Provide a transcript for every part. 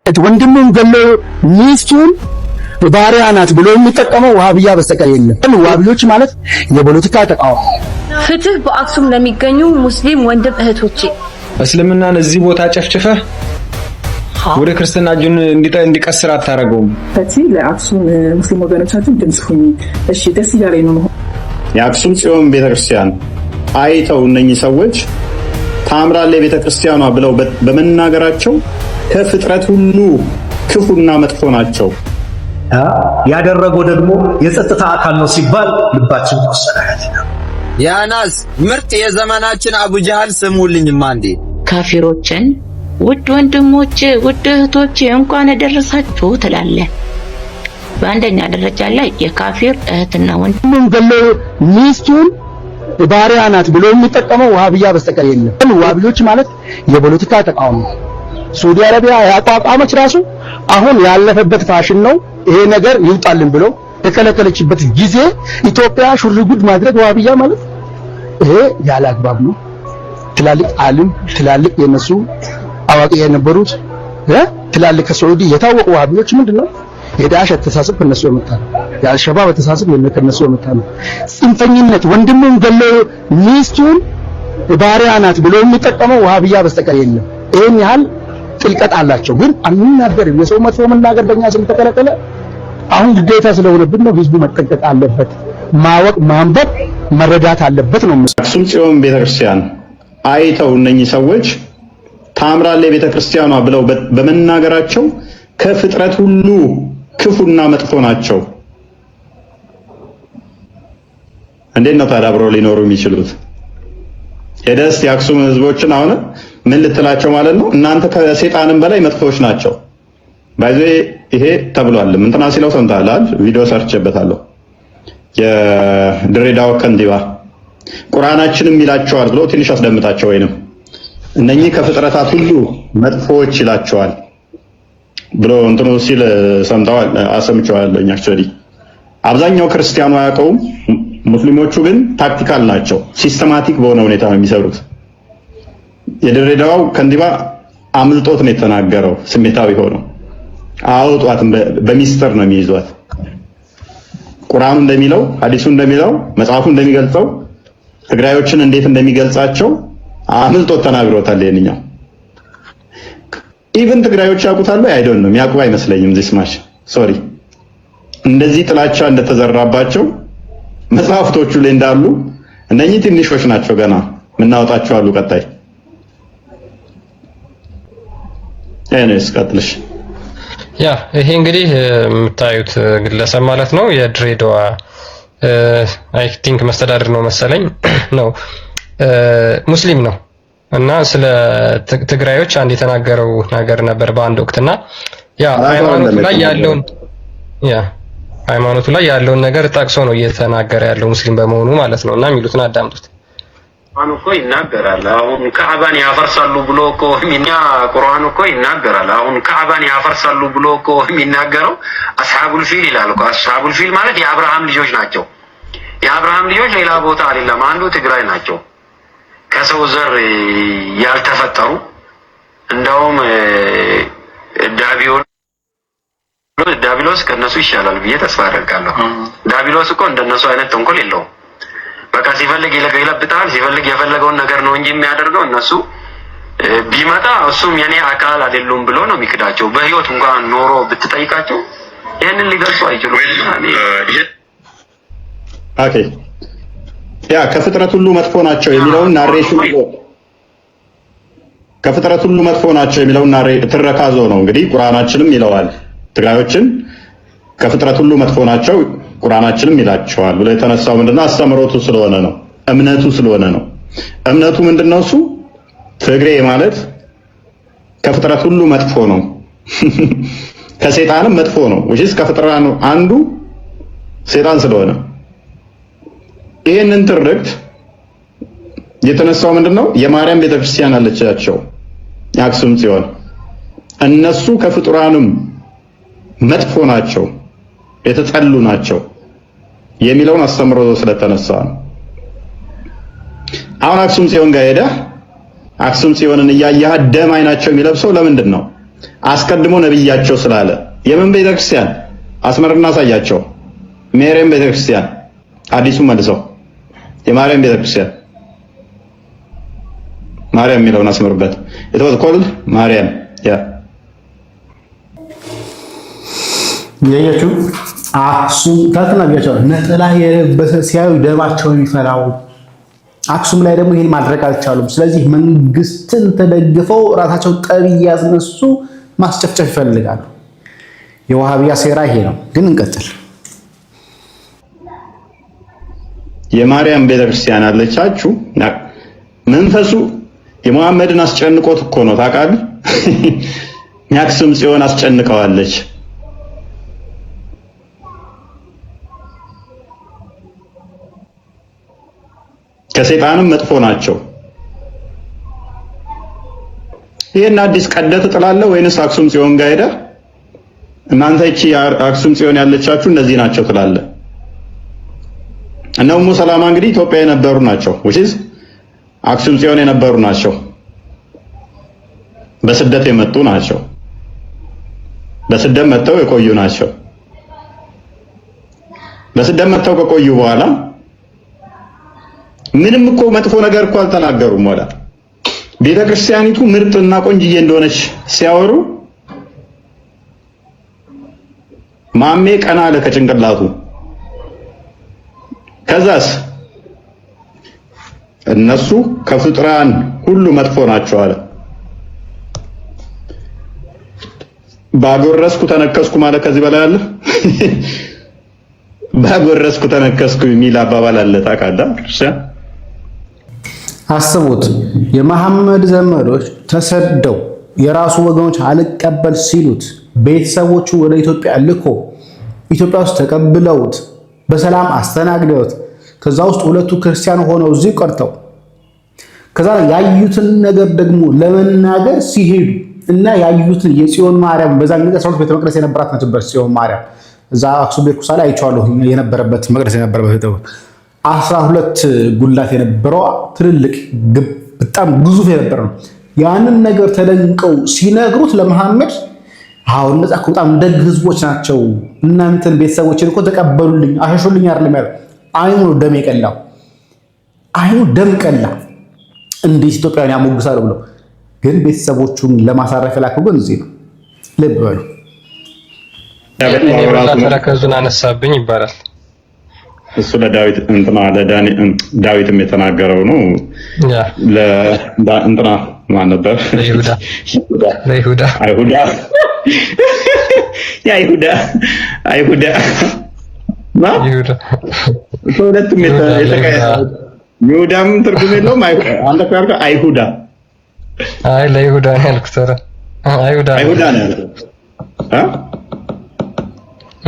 ወንድሙን ገሎ ሚስቱን ባሪያ ናት ብሎ የሚጠቀመው ዋሃብያ በስተቀር የለም። ዋሃቢዎች ማለት የፖለቲካ ተቃዋሚ። ፍትህ በአክሱም ለሚገኙ ሙስሊም ወንድም እህቶቼ፣ እስልምናን እዚህ ቦታ ጨፍጭፈህ ወደ ክርስትና እጁን እንዲቀስር አታረገውም። ስለዚህ ለአክሱም ሙስሊም ወገኖቻችን ድምጽ ሁኑ። እሺ፣ ደስ ይላል ነው። የአክሱም ጽዮን ቤተክርስቲያን አይተው እነኚህ ሰዎች ታምራለች ቤተክርስቲያኗ ብለው በመናገራቸው ከፍጥረት ሁሉ ክፉና መጥፎ ናቸው። ያደረገው ደግሞ የጸጥታ አካል ነው ሲባል ልባችን ተወሰናል። ያናስ ምርጥ የዘመናችን አቡጃህል ስሙልኝማ እንዴ! ካፊሮችን ውድ ወንድሞቼ ውድ እህቶቼ እንኳን ደረሳችሁ ትላለህ። በአንደኛ ደረጃ ላይ የካፊር እህትና ወንድሙን ገሎ ሚስቱን ባሪያ ናት ብሎ የሚጠቀመው ዋሃብያ በስተቀር የለም። ዋሃቢዎች ማለት የፖለቲካ ተቃዋሚ። ሳዑዲ አረቢያ ያቋቋመች ራሱ አሁን ያለፈበት ፋሽን ነው ይሄ ነገር ይውጣልን ብሎ የከለከለችበት ጊዜ ኢትዮጵያ ሹርጉድ ማድረግ ዋሃብያ ማለት ይሄ ያለ አግባብ ነው። ትላልቅ ዓለም ትላልቅ የነሱ አዋቂ የነበሩት ትላልቅ ከሳዑዲ የታወቁ ዋሃቢዎች ምንድነው የዳሽ አስተሳሰብ ከነሱ የመጣ ነው። የአልሸባብ አስተሳሰብ ከነሱ የመጣ ነው። ጽንፈኝነት ወንድሙን ገሎ ሚስቱን ባሪያ ናት ብሎ የሚጠቀመው ዋሃብያ በስተቀር የለም። ይሄን ያህል ጥልቀት አላቸው። ግን አንናገርም። የሰው መጥፎ መናገር በእኛ ስለተከለከለ አሁን ግዴታ ስለሆነብን ነው። ህዝቡ መጠንቀቅ አለበት። ማወቅ ማንበብ መረዳት አለበት ነው። አክሱም ጽዮን ቤተክርስቲያን አይተው እነኚህ ሰዎች ታምራለች ቤተክርስቲያኗ ብለው በመናገራቸው ከፍጥረት ሁሉ ክፉና መጥፎ ናቸው። እንዴት ነው ታዲያ አብረው ሊኖሩ የሚችሉት? የደስ የአክሱም ህዝቦችን አሁን ምን ልትላቸው ማለት ነው? እናንተ ከሰይጣንም በላይ መጥፎች ናቸው። ባይዘ ይሄ ተብሏል። እንትና ሲለው ሰምታላል። ቪዲዮ ሰርችበታለሁ። የድሬዳዋ ከንቲባ ቁርአናችንም ይላቸዋል ብሎ ትንሽ አስደምጣቸው። ወይንም እነኚህ ከፍጥረታት ሁሉ መጥፎች ይላቸዋል ብሎ እንትኑ ሲል ሰምተዋል። አሰምቸዋለሁ። አክቹአሊ አብዛኛው ክርስቲያኑ አያውቀውም። ሙስሊሞቹ ግን ታክቲካል ናቸው። ሲስተማቲክ በሆነ ሁኔታ ነው የሚሰሩት። የድሬዳዋው ከንቲባ አምልጦት ነው የተናገረው። ስሜታዊ ሆኖ አውጧት በሚስጥር ነው የሚይዟት። ቁርአኑ እንደሚለው ሐዲሱ እንደሚለው መጽሐፉ እንደሚገልጸው ትግራዮችን እንዴት እንደሚገልጻቸው አምልጦት ተናግሮታል። የኛው ኢቭን ትግራዮች ያውቁታል። አይ ዶንት ኖ የሚያውቁ አይመስለኝም። ዚስማሽ ሶሪ እንደዚህ ጥላቻ እንደተዘራባቸው መጽሐፍቶቹ ላይ እንዳሉ እነኚህ ትንሾች ናቸው። ገና ምናወጣቸው አሉ። ቀጣይ እኔስ ቀጥልሽ። ያ ይሄ እንግዲህ የምታዩት ግለሰብ ማለት ነው የድሬዳዋ አይ ቲንክ መስተዳድር ነው መሰለኝ ነው ሙስሊም ነው እና ስለ ትግራዮች አንድ የተናገረው ነገር ነበር በአንድ ወቅትና ሃይማኖቱ ላይ ያለውን ነገር ጠቅሶ ነው እየተናገረ ያለው ሙስሊም በመሆኑ ማለት ነው። እና የሚሉትን አዳምጡት። ቁርአን እኮ ይናገራል። አሁን ካዕባን ያፈርሳሉ ብሎ እኮ ቁርአን እኮ ይናገራል። አሁን ካዕባን ያፈርሳሉ ብሎ እኮ የሚናገረው አስሐቡል ፊል ይላል እኮ። አስሐቡል ፊል ማለት የአብርሃም ልጆች ናቸው። የአብርሃም ልጆች ሌላ ቦታ አይደለም፣ አንዱ ትግራይ ናቸው። ከሰው ዘር ያልተፈጠሩ እንደውም ዳቢሎስ ከነሱ ይሻላል ብዬ ተስፋ አደርጋለሁ። ዳቢሎስ እኮ እንደነሱ አይነት ተንኮል የለውም። በቃ ሲፈልግ ይለብጣል፣ ሲፈልግ የፈለገውን ነገር ነው እንጂ የሚያደርገው። እነሱ ቢመጣ እሱም የኔ አካል አይደሉም ብሎ ነው የሚክዳቸው። በህይወት እንኳን ኖሮ ብትጠይቃቸው ይሄንን ሊገልጹ አይችሉም። ኦኬ ያ ከፍጥረት ሁሉ መጥፎ ናቸው የሚለውን ናሬሽን ከፍጥረት ሁሉ መጥፎ ናቸው የሚለውን ትረካዞ ነው እንግዲህ ቁርአናችንም ይለዋል። ትግራዮችን ከፍጥረት ሁሉ መጥፎ ናቸው ቁርአናችንም ይላቸዋል ብሎ የተነሳው ምንድነው? አስተምሮቱ ስለሆነ ነው፣ እምነቱ ስለሆነ ነው። እምነቱ ምንድነው? እሱ ትግሬ ማለት ከፍጥረት ሁሉ መጥፎ ነው ከሰይጣንም መጥፎ ነው። ወይስ ከፍጥረት አንዱ ሰይጣን ስለሆነ ይሄንን ትርክት የተነሳው ምንድነው? የማርያም ቤተክርስቲያን አለቻቸው የአክሱም ጽዮን እነሱ ከፍጥራንም መጥፎ ናቸው የተጠሉ ናቸው የሚለውን አስተምሮ ስለተነሳ ነው። አሁን አክሱም ጽዮን ጋር ሄደህ አክሱም ጽዮንን እያየህ ደም አይናቸው የሚለብሰው ለምንድን ነው? አስቀድሞ ነብያቸው ስላለ የምን ቤተክርስቲያን አስመርና አሳያቸው። ማርያም ቤተክርስቲያን አዲሱ መልሰው የማርያም ቤተክርስቲያን ማርያም የሚለውን አስመርበት። it was called ማርያም ያያችሁ አክሱም ታተናቢያቸው ነጠላ የለበሰ ሲያዩ ደማቸው የሚፈላው አክሱም ላይ ደግሞ ይሄን ማድረግ አልቻሉም። ስለዚህ መንግስትን ተደግፈው ራሳቸው ጠብ እያስነሱ ማስጨፍጨፍ ይፈልጋሉ። የዋሃቢያ ሴራ ይሄ ነው። ግን እንቀጥል። የማርያም ቤተክርስቲያን አለቻችሁ መንፈሱ የሙሐመድን አስጨንቆት እኮ ነው ታውቃለህ። የአክሱም ጽዮን አስጨንቀዋለች። ከሰይጣንም መጥፎ ናቸው። ይሄን አዲስ ቀደት ጥላለህ ወይንስ አክሱም ጽዮን ጋር ሄደህ እናንተ እቺ አክሱም ጽዮን ያለቻችሁ እነዚህ ናቸው ትላለህ? እነ ኡሙ ሰላማ እንግዲህ ኢትዮጵያ የነበሩ ናቸው which is አክሱም ጽዮን የነበሩ ናቸው። በስደት የመጡ ናቸው። በስደት መጥተው የቆዩ ናቸው። በስደት መጥተው ከቆዩ በኋላ ምንም እኮ መጥፎ ነገር እኮ አልተናገሩም። ወላ ቤተክርስቲያኒቱ ምርጥና ቆንጅዬ እንደሆነች ሲያወሩ ማሜ ቀና አለ ከጭንቅላቱ። ከዛስ እነሱ ከፍጥራን ሁሉ መጥፎ ናቸው አለ። ባጎረስኩ ተነከስኩ ማለት ከዚህ በላይ አለ? ባጎረስኩ ተነከስኩ የሚል አባባል አለ ታውቃለህ? ክርስቲያን አስቡት። የመሐመድ ዘመዶች ተሰደው የራሱ ወገኖች አልቀበል ሲሉት ቤተሰቦቹ ወደ ኢትዮጵያ ልኮ ኢትዮጵያ ውስጥ ተቀብለውት በሰላም አስተናግደውት ከዛ ውስጥ ሁለቱ ክርስቲያን ሆነው እዚህ ቀርተው ከዛ ያዩትን ነገር ደግሞ ለመናገር ሲሄዱ እና ያዩትን የጽዮን ማርያም በዛን ጊዜ 12 ቤተ መቅደስ የነበራት ነበር። ጽዮን ማርያም እዛ አክሱም ቤርኩሳ ላይ አይቼዋለሁ የነበረበት መቅደስ የነበረበት 12 ጉላት የነበረው ትልልቅ በጣም ግዙፍ የነበረ ነው። ያንን ነገር ተደንቀው ሲነግሩት ለመሐመድ አሁን እነዛ በጣም ደግ ህዝቦች ናቸው፣ እናንተን ቤተሰቦችን እኮ ተቀበሉልኝ አሸሹልኝ አይደለም ያለው። አይኑ ደም የቀላው አይኑ ደም ቀላ። እንዴት ኢትዮጵያን ያሞግሳሉ ብለው ግን ቤተሰቦቹን ለማሳረፍ የላከው ግን እዚህ ነው። ልብ በሉ። ተረከዙን አነሳብኝ ይባላል። እሱ ለዳዊት ዳዊትም የተናገረው ነው። ለእንትና ማን ነበር? ለይሁዳ አይሁዳ ሁለቱም ይሁዳም ትርጉም የለውም። አንተ እኮ ያልከው አይሁዳ። አይ ለይሁዳ ነው ያልኩት። አይሁዳ ነው ያልኩት።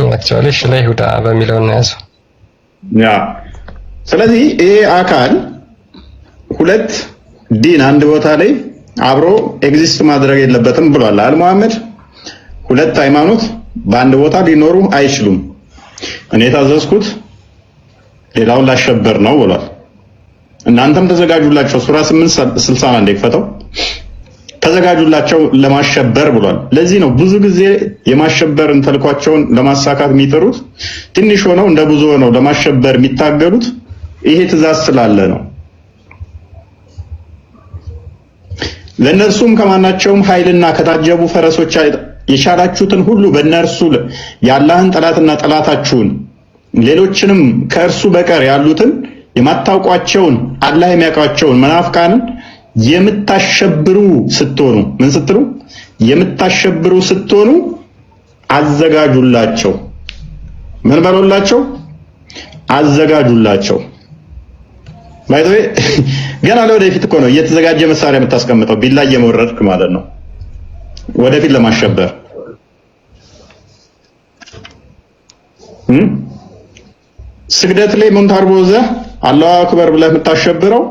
አክቹዋሊ ለይሁዳ በሚለው ነው ያዘው። ስለዚህ ይሄ አካል ሁለት ዲን አንድ ቦታ ላይ አብሮ ኤግዚስት ማድረግ የለበትም ብሏል አይደል መሐመድ። ሁለት ሃይማኖት በአንድ ቦታ ሊኖሩ አይችሉም። እኔ ታዘዝኩት ሌላውን ላሸበር ነው ብሏል። እናንተም ተዘጋጁላቸው ሱራ 8:60 እንደከፈተው ተዘጋጁላቸው ለማሸበር ብሏል። ለዚህ ነው ብዙ ጊዜ የማሸበርን ተልኳቸውን ለማሳካት የሚጥሩት ትንሽ ሆነው እንደ ብዙ ሆነው ለማሸበር የሚታገሉት ይሄ ትእዛዝ ስላለ ነው። ለነርሱም ከማናቸውም ኃይልና ከታጀቡ ፈረሶች የቻላችሁትን ሁሉ በእነርሱ የአላህን ጠላትና ጠላታችሁን ሌሎችንም ከእርሱ በቀር ያሉትን የማታውቋቸውን አላህ የሚያውቃቸውን መናፍቃንን የምታሸብሩ ስትሆኑ ምን ስትሉ የምታሸብሩ ስትሆኑ አዘጋጁላቸው። ምን በሉላቸው? አዘጋጁላቸው። ባይዘይ ገና ለወደፊት እኮ ነው እየተዘጋጀ መሳሪያ የምታስቀምጠው ቢላ እየመወረድክ ማለት ነው ወደፊት ለማሸበር ስግደት ላይ ሙንታርቦዘ አላሁ አክበር ብለህ የምታሸብረው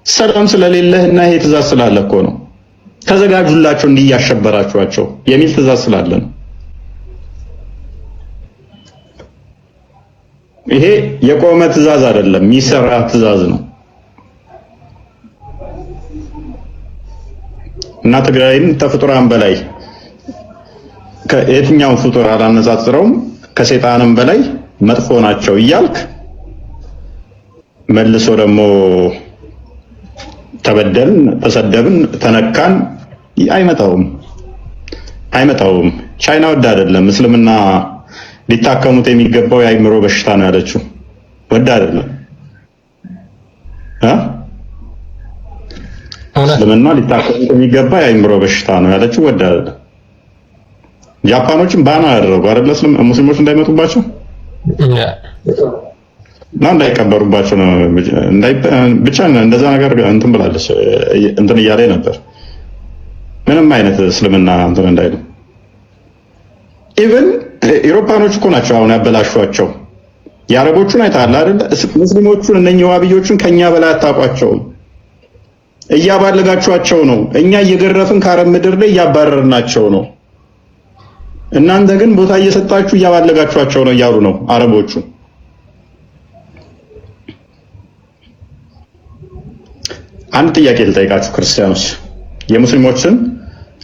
ሰላም ስለሌለህና ይሄ ትእዛዝ ስላለ እኮ ነው። ተዘጋጁላቸው እንዲያሸበራችኋቸው የሚል ትእዛዝ ስላለ ነው። ይሄ የቆመ ትእዛዝ አይደለም፣ የሚሰራ ትእዛዝ ነው። እና ትግራይን ተፍጥሯን በላይ ከየትኛው ፍጡር አላነጻጽረውም ከሰይጣንም በላይ መጥፎ ናቸው እያልክ መልሶ ደግሞ ተበደልን፣ ተሰደብን፣ ተነካን አይመጣውም። ቻይና ወዳ አይደለም እስልምና ሊታከሙት የሚገባው የአይምሮ በሽታ ነው ያለችው። ወዳ አይደለም እስልምና ሊታከሙት የሚገባ የአይምሮ በሽታ ነው ያለችው። ወዳ አይደለም። ጃፓኖችን ባና ያደረጉ አይደል ሙስሊሞች እንዳይመጡባቸው እና እንዳይቀበሩባቸው ነው ብቻ እንደዛ ነገር እንትን ብላለች። እንትን እያለ ነበር ምንም አይነት እስልምና እንትን እንዳይሉ። ኢቭን ኢሮፓኖች እኮ ናቸው አሁን ያበላሿቸው። የአረቦቹን አይተሃል አይደል? ሙስሊሞቹን እነኚህ ዋብዮቹን ከኛ በላይ አታውቋቸውም። እያባለጋቸዋቸው ነው። እኛ እየገረፍን ከአረብ ምድር ላይ እያባረርናቸው ነው። እናንተ ግን ቦታ እየሰጣችሁ እያባለጋቸዋቸው ነው እያሉ ነው አረቦቹ። አንድ ጥያቄ ልጠይቃችሁ ክርስቲያኖች፣ የሙስሊሞችን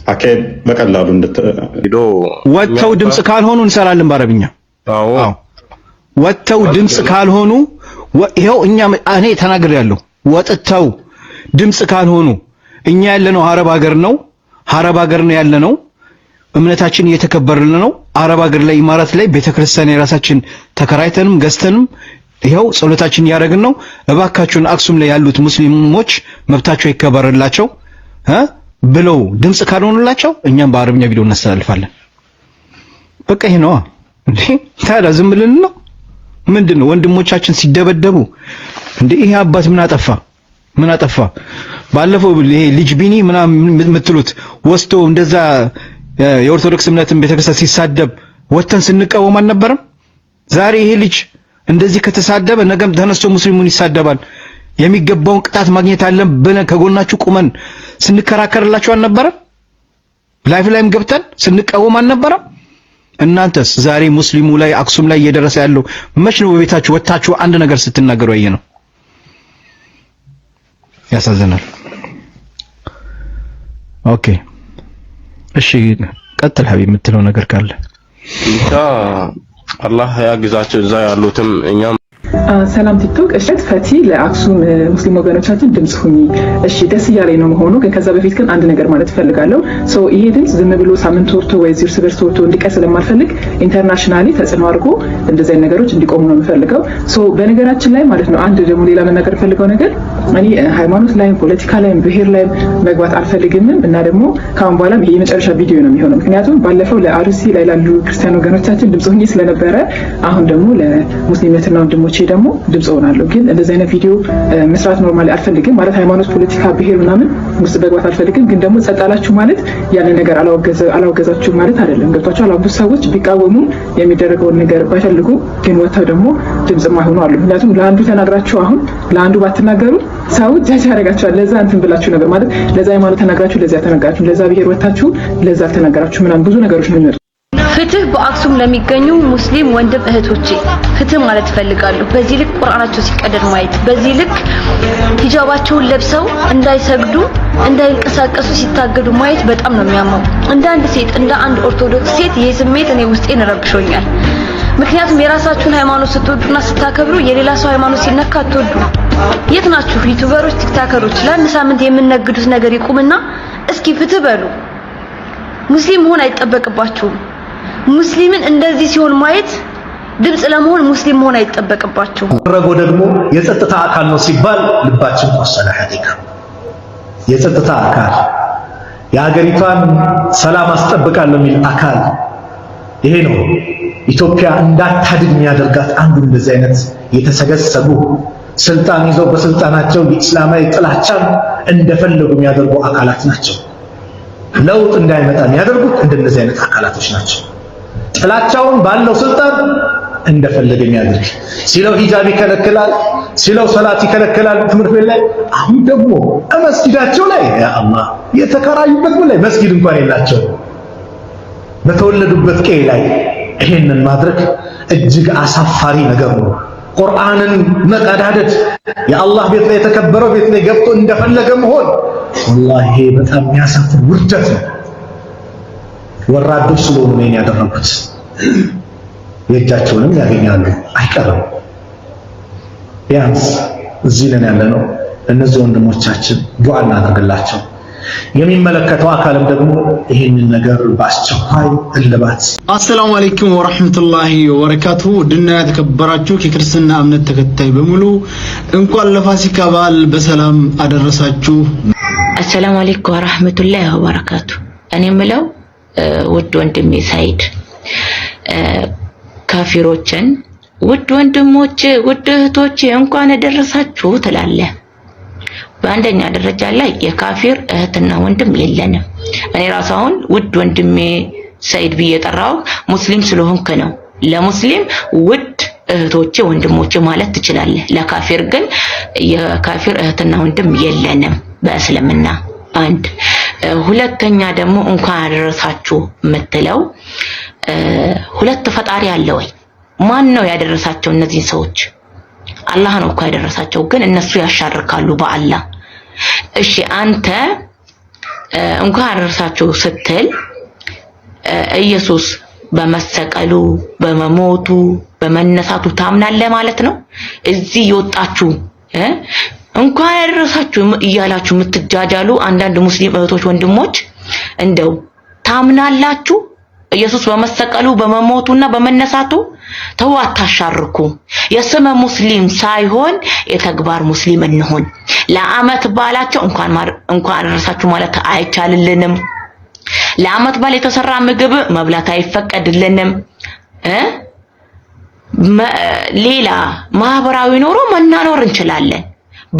አካሄድ በቀላሉ ወጥተው ድምጽ ካልሆኑ እንሰራለን በአረብኛ። አዎ ወጥተው ድምጽ ካልሆኑ ይሄው እኔ ተናግሬያለሁ። ወጥተው ድምጽ ካልሆኑ እኛ ያለነው አረብ ሀገር ነው። አረብ ሀገር ነው ያለነው። እምነታችን እየተከበረልን ነው። አረብ ሀገር ላይ ኢማራት ላይ ቤተክርስቲያን የራሳችን ተከራይተንም ገዝተንም ይሄው ጸሎታችን ያደረግን ነው። እባካችሁን አክሱም ላይ ያሉት ሙስሊሞች መብታቸው ይከበርላቸው ብለው ድምጽ ካልሆኑላቸው እኛም በአረብኛ ቪዲዮ እናስተላልፋለን። በቃ ይሄ ነው እንዴ? ታዲያ ዝም ብለን ነው ምንድነው? ወንድሞቻችን ሲደበደቡ እንዴ ይሄ አባት ምን አጠፋ? ባለፈው ይሄ ልጅ ቢኒ ምናምን የምትሉት ወስቶ እንደዛ የኦርቶዶክስ እምነትን ቤተክርስቲያን ሲሳደብ ወተን ስንቃወም አልነበረም? ዛሬ ይሄ ልጅ እንደዚህ ከተሳደበ ነገም ተነስቶ ሙስሊሙን ይሳደባል። የሚገባውን ቅጣት ማግኘት አለን ብለን ከጎናችሁ ቁመን ስንከራከርላችሁ አልነበረም? ላይም ገብተን ስንቃወም አልነበረም? እናንተስ ዛሬ ሙስሊሙ ላይ አክሱም ላይ እየደረሰ ያለው መች ነው? በቤታችሁ ወጣችሁ አንድ ነገር ስትናገሩ ያየ ነው። ያሳዝናል። ኦኬ እሺ ቀጥል ሀቢብ የምትለው ነገር ካለ ብቻ አላህ ያግዛቸው እዛ ያሉትም እኛም ሰላም ቲክቶክ። እሺ ፈቲ ለአክሱም ሙስሊም ወገኖቻችን ድምጽ ሁኚ። እሺ ደስ እያለኝ ነው መሆኑ፣ ግን ከዛ በፊት ግን አንድ ነገር ማለት ፈልጋለሁ። ይሄ ድምጽ ዝም ብሎ ሳምንት ወርቶ ወይ እርስ በርስ ወርቶ እንዲቀር ስለማልፈልግ ኢንተርናሽናሊ ተጽዕኖ አድርጎ እንደዚህ አይነት ነገሮች እንዲቆሙ ነው የምፈልገው። በነገራችን ላይ ማለት ነው አንድ ደግሞ ሌላ መናገር ፈልገው ነገር እኔ ሃይማኖት ላይ ፖለቲካ ላይ ብሔር ላይ መግባት አልፈልግም እና ደግሞ ካሁን በኋላ ይሄ የመጨረሻ ቪዲዮ ነው የሚሆነው። ምክንያቱም ባለፈው ለአርሲ ላይ ላሉ ክርስቲያን ወገኖቻችን ድምጽ ሁኚ ስለነበረ አሁን ደግሞ ለሙስሊምና ወንድሞቼ ደግሞ ድምጽ ሆናለሁ። ግን እንደዚህ አይነት ቪዲዮ መስራት ኖርማሊ አልፈልግም ማለት ሃይማኖት፣ ፖለቲካ፣ ብሔር ምናምን ውስጥ መግባት አልፈልግም። ግን ደግሞ ጸጣላችሁ ማለት ያን ነገር አላወገዛችሁ ማለት አይደለም። ገብቷችሁ አላውቁ ሰዎች ቢቃወሙ የሚደረገውን ነገር ባይፈልጉ ግን ወጥተው ደግሞ ድምጽ ማይሆኑ አሉ። ምክንያቱም ለአንዱ ተናግራችሁ አሁን ለአንዱ ባትናገሩ ሰው ጃጅ ያደርጋችኋል። ለዛ እንትን ብላችሁ ነበር ማለት ለዛ ሃይማኖት ተናግራችሁ ለዛ ተናግራችሁ ለዛ ብሔር ወጣችሁ ለዛ ተናግራችሁ ምናምን ብዙ ነገሮች ነው የሚመጡ። ፍትህ በአክሱም ለሚገኙ ሙስሊም ወንድም እህቶቼ ፍትህ ማለት እፈልጋለሁ። በዚህ ልክ ቁርአናቸው ሲቀደድ ማየት፣ በዚህ ልክ ሂጃባቸውን ለብሰው እንዳይሰግዱ እንዳይንቀሳቀሱ ሲታገዱ ማየት በጣም ነው የሚያመው። እንደ አንድ ሴት እንደ አንድ ኦርቶዶክስ ሴት ይሄ ስሜት እኔ ውስጤን ረብሾኛል። ምክንያቱም የራሳችሁን ሃይማኖት ስትወዱና ስታከብሩ የሌላ ሰው ሃይማኖት ሲነካ አትወዱ። የት ናችሁ ዩቲዩበሮች፣ ቲክታከሮች? ለአንድ ሳምንት የምንነግዱት ነገር ይቁምና እስኪ ፍትህ በሉ። ሙስሊም መሆን አይጠበቅባችሁም። ሙስሊምን እንደዚህ ሲሆን ማየት ድምጽ ለመሆን ሙስሊም መሆን አይጠበቅባችሁም። ረጎ ደግሞ የጸጥታ አካል ነው ሲባል ልባችን ቆሰለ። ሐቂቃ የጸጥታ አካል የሀገሪቷን ሰላም አስጠብቃለሁ የሚል አካል ይሄ ነው ኢትዮጵያ እንዳታድግ የሚያደርጋት አንዱ እንደዚህ አይነት የተሰገሰጉ ስልጣን ይዘው በስልጣናቸው የእስላማዊ ጥላቻን እንደፈለጉ የሚያደርጉ አካላት ናቸው። ለውጥ እንዳይመጣ የሚያደርጉት እንደነዚህ አይነት አካላቶች ናቸው። ጥላቻውን ባለው ስልጣን እንደፈለገ የሚያደርግ ሲለው ሂጃብ ይከለክላል፣ ሲለው ሰላት ይከለክላል ትምህርት ቤት ላይ። አሁን ደግሞ መስጊዳቸው ላይ ያ አላህ የተከራዩበት ላይ መስጊድ እንኳን የላቸው። በተወለዱበት ቀይ ላይ ይሄንን ማድረግ እጅግ አሳፋሪ ነገር ነው። ቁርአንን መቀዳደድ፣ የአላህ ቤት ላይ የተከበረው ቤት ላይ ገብቶ እንደፈለገ መሆን ወላሂ በጣም የሚያሳፍር ውርደት ነው። ወራዶች ስለሆኑ ነው ያደረጉት። የእጃቸውንም ያገኛሉ አይቀርም። ቢያንስ እዚህ ነን ያለነው እነዚህ ወንድሞቻችን ዱዓ እናድርግላቸው። የሚመለከተው አካልም ደግሞ ይሄንን ነገር በአስቸኳይ እልባት። አሰላሙ አለይኩም ወራህመቱላሂ ወበረካቱ። ድና የተከበራችሁ የክርስትና እምነት ተከታይ በሙሉ እንኳን ለፋሲካ በዓል በሰላም አደረሳችሁ። አሰላሙ አለይኩም ወራህመቱላሂ ወበረካቱ። እኔ የምለው ውድ ወንድሜ ሳይድ ካፊሮችን ውድ ወንድሞቼ ውድ እህቶቼ እንኳን አደረሳችሁ ትላለህ። በአንደኛ ደረጃ ላይ የካፊር እህትና ወንድም የለንም። እኔ ራሱ አሁን ውድ ወንድሜ ሰይድ ብዬ ጠራው ሙስሊም ስለሆንክ ነው። ለሙስሊም ውድ እህቶቼ ወንድሞቼ ማለት ትችላለህ። ለካፊር ግን የካፊር እህትና ወንድም የለንም በእስልምና። አንድ ሁለተኛ ደግሞ እንኳን አደረሳችሁ የምትለው ሁለት ፈጣሪ አለ ወይ? ማን ነው ያደረሳቸው እነዚህ ሰዎች? አላህ ነው እኮ ያደረሳቸው፣ ግን እነሱ ያሻርካሉ በአላህ። እሺ አንተ እንኳን አደረሳችሁ ስትል ኢየሱስ በመሰቀሉ በመሞቱ በመነሳቱ ታምናለህ ማለት ነው? እዚህ ይወጣችሁ እንኳን አደረሳችሁ እያላችሁ የምትጃጃሉ አንዳንድ ሙስሊም እህቶች ወንድሞች እንደው ታምናላችሁ ኢየሱስ በመሰቀሉ በመሞቱና በመነሳቱ? ተው አታሻርኩ። የስመ ሙስሊም ሳይሆን የተግባር ሙስሊም እንሆን። ለዓመት በዓላቸው እንኳን አደረሳችሁ ማለት አይቻልልንም። ለዓመት በዓል የተሰራ ምግብ መብላት አይፈቀድልንም። ሌላ ማህበራዊ ኑሮ መናኖር እንችላለን።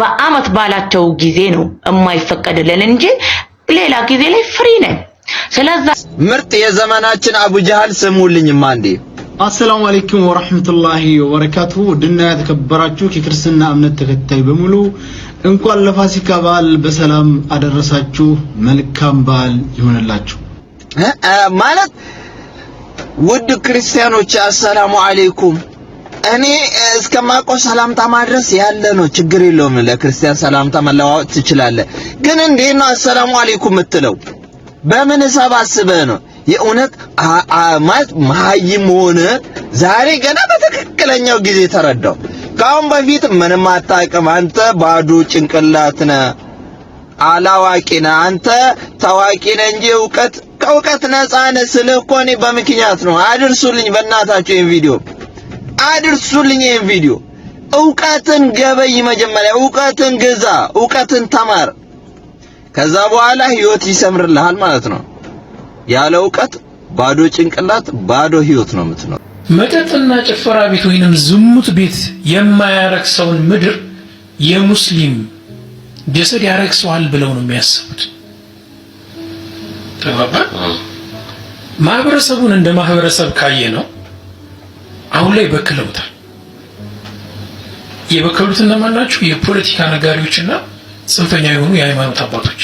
በዓመት በዓላቸው ጊዜ ነው የማይፈቀድልን እንጂ ሌላ ጊዜ ላይ ፍሪ ነን። ስለዚህ ምርጥ የዘመናችን አቡ ጀሃል ስሙልኝማ እንዴ። አሰላሙ አለይኩም ወራህመቱላሂ ወበረካቱ። ድና የተከበራችሁ የክርስትና እምነት ተከታይ በሙሉ እንኳን ለፋሲካ በዓል በሰላም አደረሳችሁ። መልካም በዓል ይሆንላችሁ። ማለት ውድ ክርስቲያኖች አሰላሙ አለይኩም። እኔ እስከማውቀው ሰላምታ ማድረስ ያለ ነው፣ ችግር የለውም። ለክርስቲያን ሰላምታ መለዋወጥ ትችላለህ። ግን እንዴት ነው አሰላሙ አለይኩም የምትለው? በምን ሰባስበህ ነው? የእውነት ማለት መሀይም ሆነ ዛሬ ገና በትክክለኛው ጊዜ ተረዳው። ካሁን በፊት ምንም አታውቅም አንተ፣ ባዶ ጭንቅላት ነህ፣ አላዋቂ ነህ አንተ። ታዋቂ ነህ እንጂ ከእውቀት ነፃ ነህ ስልህ እኮ እኔ በምክንያት ነው። አድርሱልኝ በእናታችሁ ይሄን ቪዲዮ አድርሱልኝ። ይሄን ቪዲዮ እውቀትን ገበይ፣ መጀመሪያ እውቀትን ግዛ፣ እውቀትን ተማር። ከዛ በኋላ ህይወት ይሰምርልሃል ማለት ነው። ያለ እውቀት ባዶ ጭንቅላት ባዶ ህይወት ነው የምትኖር። መጠጥና ጭፈራ ቤት ወይንም ዝሙት ቤት የማያረክሰውን ምድር የሙስሊም ጀሰድ ያረክሰዋል ብለው ነው የሚያስቡት። ተባባ ማህበረሰቡን እንደ ማህበረሰብ ካየ ነው አሁን ላይ በክለውታል። የበከሉት እነማን ናቸው? የፖለቲካ ነጋሪዎችና ጽንፈኛ የሆኑ የሃይማኖት አባቶች።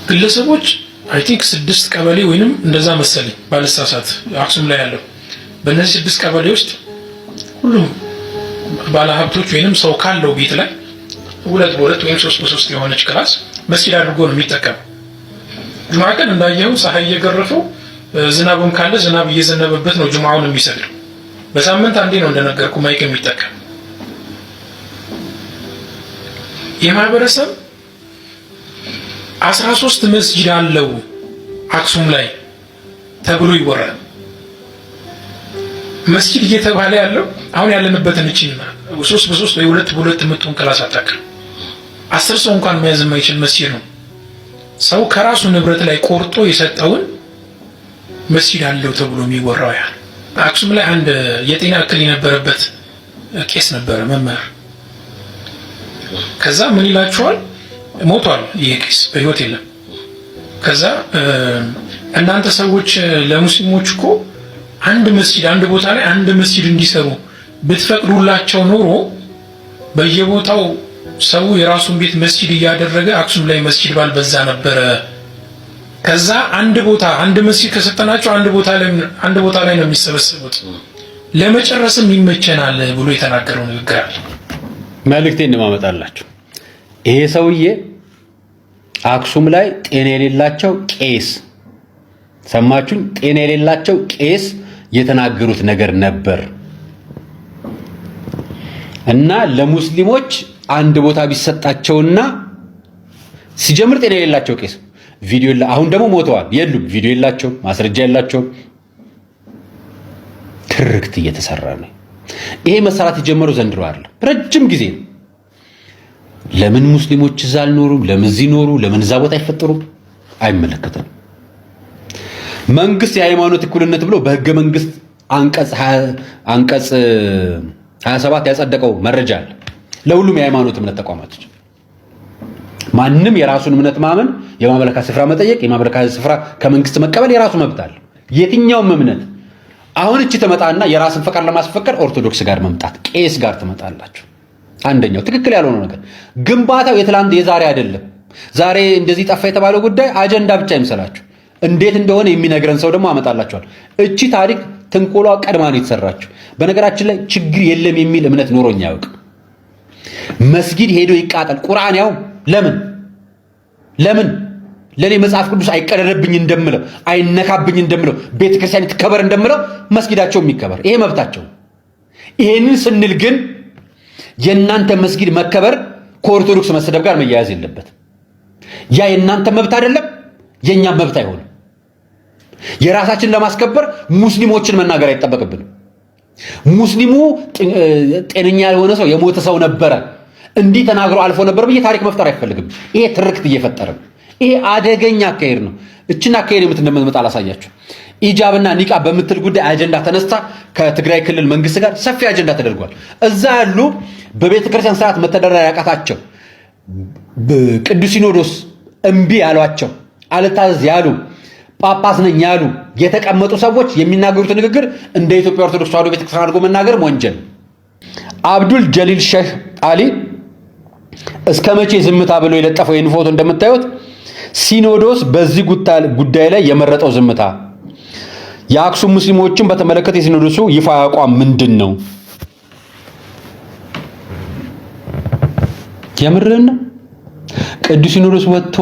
ግለሰቦች አይ ቲንክ 6 ቀበሌ ወይንም እንደዛ መሰለኝ ባለሳሳት አክሱም ላይ ያለው በእነዚህ 6 ቀበሌ ውስጥ ሁሉም ባለሀብቶች ወይንም ሰው ካለው ቤት ላይ 2 በ2 ወይም 3 በ3 የሆነች ክላስ መስጊድ አድርጎ ነው የሚጠቀም። ጁምዓ ቀን እንዳየው ፀሐይ እየገረፈው ዝናብም ካለ ዝናብ እየዘነበበት ነው ጁምዓውን የሚሰግደው። በሳምንት አንዴ ነው እንደነገርኩ ማይክ የሚጠቀም። የማህበረሰብ 13 መስጂድ አለው አክሱም ላይ ተብሎ ይወራል። መስጂድ እየተባለ ያለው አሁን ያለንበትን እቺና 3 በ3 ወይ 2 በ2 የምትሆን ክላስ አታክል 10 ሰው እንኳን መያዝ የማይችል መስጂድ ነው። ሰው ከራሱ ንብረት ላይ ቆርጦ የሰጠውን መስጂድ አለው ተብሎ የሚወራው ያ አክሱም ላይ አንድ የጤና እክል የነበረበት ቄስ ነበረ መምህር። ከዛ ምን ይላቸዋል? ሞቷል ይሄ ቄስ በህይወት የለም። ከዛ እናንተ ሰዎች ለሙስሊሞች እኮ አንድ መስጂድ አንድ ቦታ ላይ አንድ መስጂድ እንዲሰሩ ብትፈቅዱላቸው ኖሮ በየቦታው ሰው የራሱን ቤት መስጂድ እያደረገ አክሱም ላይ መስጂድ ባልበዛ ነበረ። ከዛ አንድ ቦታ አንድ መስጂድ ከሰጠናቸው አንድ ቦታ ላይ ነው የሚሰበሰቡት፣ ለመጨረስም ይመቸናል ብሎ የተናገረው ንግግር አለ። መልእክቴን እንደማመጣላችሁ ይሄ ሰውዬ አክሱም ላይ ጤና የሌላቸው ቄስ ሰማችሁኝ? ጤና የሌላቸው ቄስ የተናገሩት ነገር ነበር እና ለሙስሊሞች አንድ ቦታ ቢሰጣቸውና ሲጀምር ጤና የሌላቸው ቄስ ቪዲዮ አሁን ደግሞ ሞተዋል የሉም ቪዲዮ የላቸው ማስረጃ የላቸው ትርክት እየተሰራ ነው። ይሄ መሰራት የጀመረው ዘንድሮ አይደለም ረጅም ጊዜ ነው። ለምን ሙስሊሞች እዛ አልኖሩም? ለምን እዚህ ኖሩ? ለምን እዛ ቦታ አይፈጠሩም? አይመለከተንም። መንግስት የሃይማኖት እኩልነት ብሎ በህገ መንግስት አንቀጽ 27 ያጸደቀው መረጃ አለ ለሁሉም የሃይማኖት እምነት ተቋማቶች። ማንም የራሱን እምነት ማመን፣ የማምለካ ስፍራ መጠየቅ፣ የማምለካ ስፍራ ከመንግስት መቀበል የራሱ መብት አለ። የትኛውም እምነት አሁን እቺ ተመጣና የራስን ፈቃድ ለማስፈቀድ ኦርቶዶክስ ጋር መምጣት ቄስ ጋር ትመጣላችሁ። አንደኛው ትክክል ያልሆነው ነገር ግንባታው የትላንት የዛሬ አይደለም። ዛሬ እንደዚህ ጠፋ የተባለው ጉዳይ አጀንዳ ብቻ አይምሰላችሁ። እንዴት እንደሆነ የሚነግረን ሰው ደግሞ አመጣላችኋል። እቺ ታሪክ ተንኮሏ ቀድማ ነው የተሰራችው። በነገራችን ላይ ችግር የለም የሚል እምነት ኖሮኛ ያውቅ መስጊድ ሄዶ ይቃጠል ቁርአን ያው ለምን ለኔ መጽሐፍ ቅዱስ አይቀደረብኝ እንደምለው አይነካብኝ እንደምለው ቤተክርስቲያን ትከበር እንደምለው መስጊዳቸው የሚከበር ይሄ መብታቸው። ይሄንን ስንል ግን የናንተ መስጊድ መከበር ከኦርቶዶክስ መሰደብ ጋር መያያዝ የለበት። ያ የናንተ መብት አይደለም፣ የኛ መብት አይሆንም። የራሳችን ለማስከበር ሙስሊሞችን መናገር አይጠበቅብንም። ሙስሊሙ ጤነኛ ያልሆነ ሰው የሞተ ሰው ነበረ እንዲህ ተናግሮ አልፎ ነበር ብዬ ታሪክ መፍጠር አይፈልግም። ይሄ ትርክት እየፈጠረ ይሄ አደገኛ አካሄድ ነው። እቺና አካሄድ እንደምትመጣ አላሳያችሁ። ኢጃብና ኒቃብ በምትል ጉዳይ አጀንዳ ተነስታ ከትግራይ ክልል መንግስት ጋር ሰፊ አጀንዳ ተደርጓል። እዛ ያሉ በቤተ ክርስቲያን ሰዓት መተዳደር ያቃታቸው ቅዱስ ሲኖዶስ እምቢ ያሏቸው አልታዘዝ ያሉ ጳጳስ ነኝ ያሉ የተቀመጡ ሰዎች የሚናገሩት ንግግር እንደ ኢትዮጵያ ኦርቶዶክስ ተዋሕዶ ቤተክርስቲያን አድርጎ መናገር ወንጀል። አብዱል ጀሊል ሼህ አሊ እስከ መቼ ዝምታ ብሎ የለጠፈው ይህን ፎቶ እንደምታዩት ሲኖዶስ በዚህ ጉዳይ ላይ የመረጠው ዝምታ የአክሱም ሙስሊሞችን በተመለከተ የሲኖዶሱ ይፋ አቋም ምንድን ነው? የምርና ቅዱስ ሲኖዶስ ወጥቶ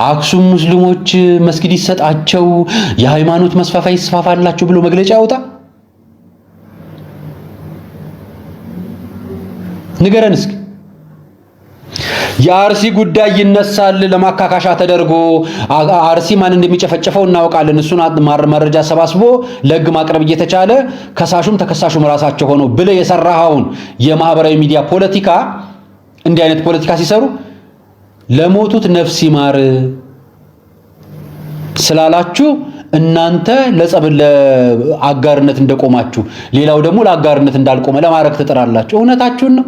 አክሱም ሙስሊሞች መስጊድ ይሰጣቸው የሃይማኖት መስፋፋ ይስፋፋላችሁ ብሎ መግለጫ ያወጣ? ንገረን እስኪ። የአርሲ ጉዳይ ይነሳል ለማካካሻ ተደርጎ አርሲ ማን እንደሚጨፈጨፈው እናውቃለን። እሱን መረጃ ሰባስቦ ለህግ ማቅረብ እየተቻለ ከሳሹም ተከሳሹም ራሳቸው ሆነው ብለ የሰራኸውን የማህበራዊ ሚዲያ ፖለቲካ እንዲህ አይነት ፖለቲካ ሲሰሩ ለሞቱት ነፍስ ይማር ስላላችሁ እናንተ ለአጋርነት እንደቆማችሁ ሌላው ደግሞ ለአጋርነት እንዳልቆመ ለማድረግ ትጥራላችሁ። እውነታችሁን ነው።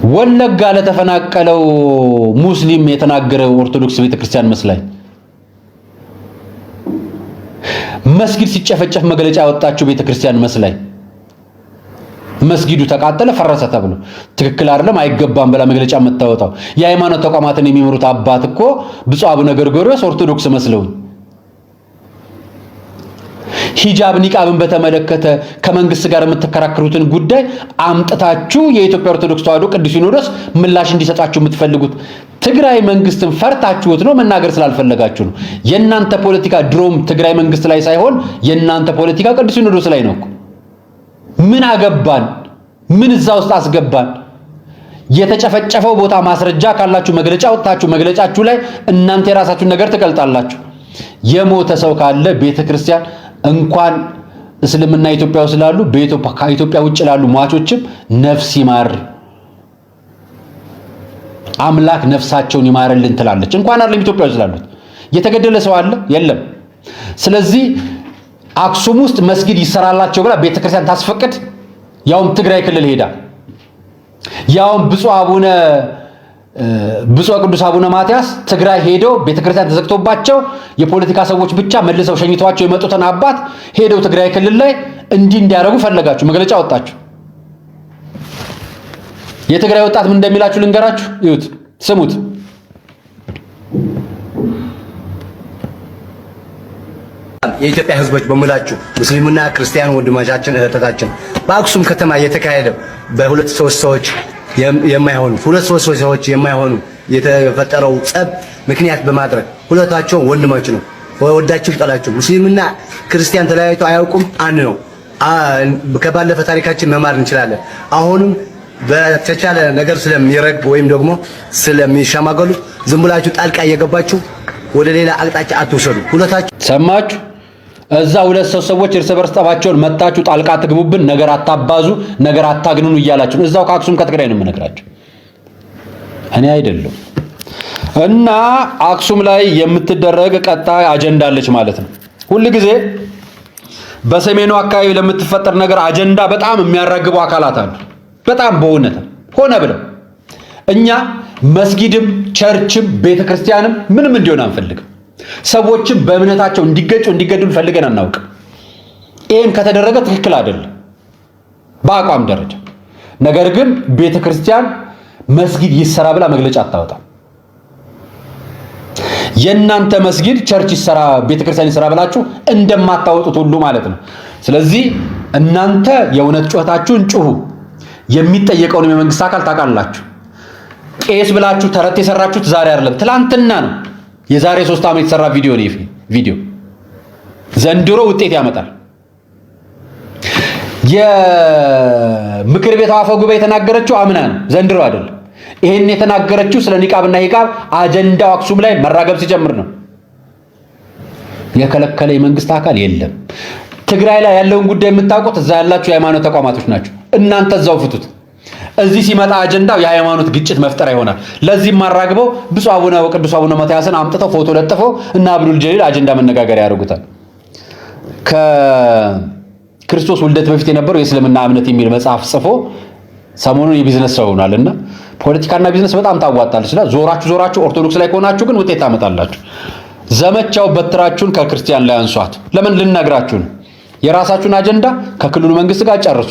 ወለጋ ለተፈናቀለው ሙስሊም የተናገረው ኦርቶዶክስ ቤተክርስቲያን መስላኝ መስጊድ ሲጨፈጨፍ መግለጫ ያወጣችሁ ቤተክርስቲያን መስላኝ መስጊዱ ተቃጠለ ፈረሰ ተብሎ ትክክል አይደለም አይገባም ብላ መግለጫ መታወጣው የሃይማኖት ተቋማትን የሚመሩት አባት እኮ ብፁዕ አቡነ ገርጎርዮስ ኦርቶዶክስ መስለው ሂጃብ ኒቃብን በተመለከተ ከመንግስት ጋር የምትከራከሩትን ጉዳይ አምጥታችሁ የኢትዮጵያ ኦርቶዶክስ ተዋሕዶ ቅዱስ ሲኖዶስ ምላሽ እንዲሰጣችሁ የምትፈልጉት ትግራይ መንግስትን ፈርታችሁት ነው? መናገር ስላልፈለጋችሁ ነው? የናንተ ፖለቲካ ድሮም ትግራይ መንግስት ላይ ሳይሆን የናንተ ፖለቲካ ቅዱስ ሲኖዶስ ላይ ነው። ምን አገባን? ምን እዛ ውስጥ አስገባን? የተጨፈጨፈው ቦታ ማስረጃ ካላችሁ መግለጫ ወጣችሁ መግለጫችሁ ላይ እናንተ የራሳችሁን ነገር ትቀልጣላችሁ። የሞተ ሰው ካለ ቤተክርስቲያን እንኳን እስልምና ኢትዮጵያ ውስጥ ላሉ ከኢትዮጵያ ውጭ ላሉ ሟቾችም ነፍስ ይማር አምላክ ነፍሳቸውን ይማርልን ትላለች። እንኳን አይደለም ኢትዮጵያ ውስጥ ላሉት የተገደለ ሰው አለ የለም። ስለዚህ አክሱም ውስጥ መስጊድ ይሰራላቸው ብላ ቤተክርስቲያን ታስፈቅድ፣ ያውም ትግራይ ክልል ሄዳ ያውም ብፁዕ ቅዱስ አቡነ ማትያስ ትግራይ ሄደው ቤተክርስቲያን ተዘግቶባቸው የፖለቲካ ሰዎች ብቻ መልሰው ሸኝቷቸው የመጡትን አባት ሄደው ትግራይ ክልል ላይ እንዲያደርጉ ፈለጋችሁ፣ መግለጫ ወጣችሁ። የትግራይ ወጣት ምን እንደሚላችሁ ልንገራችሁ፣ ይሁት ስሙት። የኢትዮጵያ ሕዝቦች በሙላችሁ ሙስሊሙና ክርስቲያን ወንድሞቻችን እህቶቻችን በአክሱም ከተማ የተካሄደው በሁለት ሶስት ሰዎች የማይሆኑ የተፈጠረው ጸብ ምክንያት በማድረግ ሁለታቸው ወንድሞች ነው። ወዳችሁ ጠላችሁ ሙስሊምና ክርስቲያን ተለያይቶ አያውቁም። አንድ ነው። ከባለፈ ታሪካችን መማር እንችላለን። አሁንም በተቻለ ነገር ስለሚረግ ወይም ደግሞ ስለሚሸማገሉ ዝም ብላችሁ ጣልቃ እየገባችሁ ወደ ሌላ አቅጣጫ አትወሰዱ። ሁለታችሁ ሰማችሁ? እዛ ሁለት ሰዎች እርስ በርስ ጠባቸውን መታችሁ ጣልቃ አትግቡብን፣ ነገር አታባዙ፣ ነገር አታግንኑ እያላችሁ እዛው ከአክሱም ከትግራይ ነው የምነግራችሁ እኔ አይደለም። እና አክሱም ላይ የምትደረግ ቀጣይ አጀንዳ አለች ማለት ነው። ሁሉ ጊዜ በሰሜኑ አካባቢ ለምትፈጠር ነገር አጀንዳ በጣም የሚያራግቡ አካላት አሉ። በጣም በእውነት ሆነ ብለው እኛ መስጊድም ቸርችም ቤተክርስቲያንም ምንም እንዲሆን አንፈልግም። ሰዎችም በእምነታቸው እንዲገጩ እንዲገደሉ ፈልገን አናውቅም። ይሄም ከተደረገ ትክክል አይደለም በአቋም ደረጃ። ነገር ግን ቤተክርስቲያን መስጊድ ይሰራ ብላ መግለጫ አታወጣም። የእናንተ መስጊድ ቸርች ይሰራ ቤተክርስቲያን ይሰራ ብላችሁ እንደማታወጡት ሁሉ ማለት ነው። ስለዚህ እናንተ የእውነት ጩኸታችሁን ጩሁ። የሚጠየቀውን የመንግስት አካል ታውቃላችሁ። ቄስ ብላችሁ ተረት የሰራችሁት ዛሬ አይደለም ትላንትና ነው። የዛሬ 3 ዓመት የተሰራ ቪዲዮ ነው። ቪዲዮ ዘንድሮ ውጤት ያመጣል። የምክር ቤት አፈ ጉባኤ የተናገረችው አምና ነው፣ ዘንድሮ አይደለም። ይሄን የተናገረችው ስለ ኒቃብና ሂቃብ አጀንዳው አክሱም ላይ መራገብ ሲጀምር ነው። የከለከለ የመንግስት አካል የለም። ትግራይ ላይ ያለውን ጉዳይ የምታውቁት እዛ ያላችሁ የሃይማኖት ተቋማቶች ናቸው። እናንተ እዛው ፍቱት። እዚህ ሲመጣ አጀንዳው የሃይማኖት ግጭት መፍጠር ይሆናል። ለዚህ ማራግበው ብፁዕ አቡነ ወቅዱስ አቡነ ማትያስን አምጥተው ፎቶ ለጥፈው እና አብዱል ጀሊል አጀንዳ መነጋገሪያ ያደርጉታል። ከክርስቶስ ውልደት በፊት የነበረው የእስልምና እምነት የሚል መጽሐፍ ጽፎ ሰሞኑን የቢዝነስ ሰው ሆኗልና ፖለቲካና ቢዝነስ በጣም ታዋጣለች። ዞራችሁ ኦርቶዶክስ ላይ ከሆናችሁ ግን ውጤት ታመጣላችሁ። ዘመቻው በትራችሁን ከክርስቲያን ላይ አንሷት። ለምን ልነግራችሁ ነው። የራሳችሁን አጀንዳ ከክልሉ መንግስት ጋር ጨርሱ።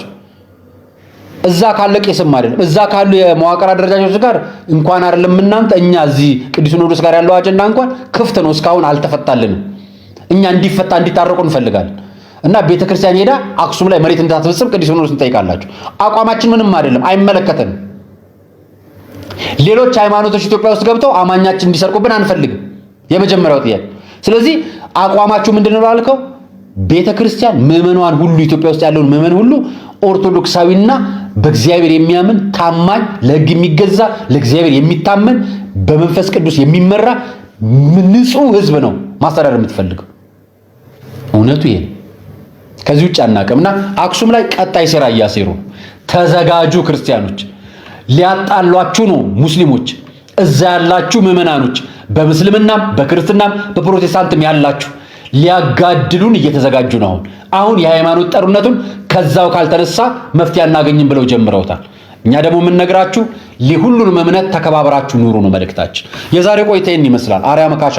እዛ ካለ ቄስም አይደለም እዛ ካሉ የመዋቅር አደረጃጆች ጋር እንኳን አይደለም እናንተ እኛ እዚህ ቅዱስ ሲኖዶስ ጋር ያለው አጀንዳ እንኳን ክፍት ነው፣ እስካሁን አልተፈታልንም። እኛ እንዲፈታ እንዲታረቁ እንፈልጋለን። እና ቤተክርስቲያን ሄዳ አክሱም ላይ መሬት እንዳትፈጽም ቅዱስ ሲኖዶስ እንጠይቃላችሁ። አቋማችን ምንም አይደለም፣ አይመለከተንም። ሌሎች ሃይማኖቶች ኢትዮጵያ ውስጥ ገብተው አማኛችን እንዲሰርቁብን አንፈልግም። የመጀመሪያው ጥያቄ። ስለዚህ አቋማችሁ ምንድነው ላልከው ቤተክርስቲያን ምዕመናን ሁሉ ኢትዮጵያ ውስጥ ያለውን ምዕመን ሁሉ ኦርቶዶክሳዊና በእግዚአብሔር የሚያምን ታማኝ ለሕግ የሚገዛ ለእግዚአብሔር የሚታመን በመንፈስ ቅዱስ የሚመራ ንጹህ ሕዝብ ነው ማስተዳደር የምትፈልገው። እውነቱ ይሄ ነው። ከዚህ ውጭ አናውቅምና አክሱም ላይ ቀጣይ ሥራ እያሴሩ ተዘጋጁ። ክርስቲያኖች ሊያጣሏችሁ ነው። ሙስሊሞች እዛ ያላችሁ ምዕመናኖች በምስልምናም በክርስትናም በፕሮቴስታንትም ያላችሁ ሊያጋድሉን እየተዘጋጁ ነው። አሁን የሃይማኖት ጠሩነቱን ከዛው ካልተነሳ መፍትሄ አናገኝም ብለው ጀምረውታል። እኛ ደግሞ የምንነግራችሁ ለሁሉንም እምነት ተከባብራችሁ ኑሩ ነው መልእክታችን። የዛሬ ቆይታ ይህን ይመስላል። አርያ መካሻ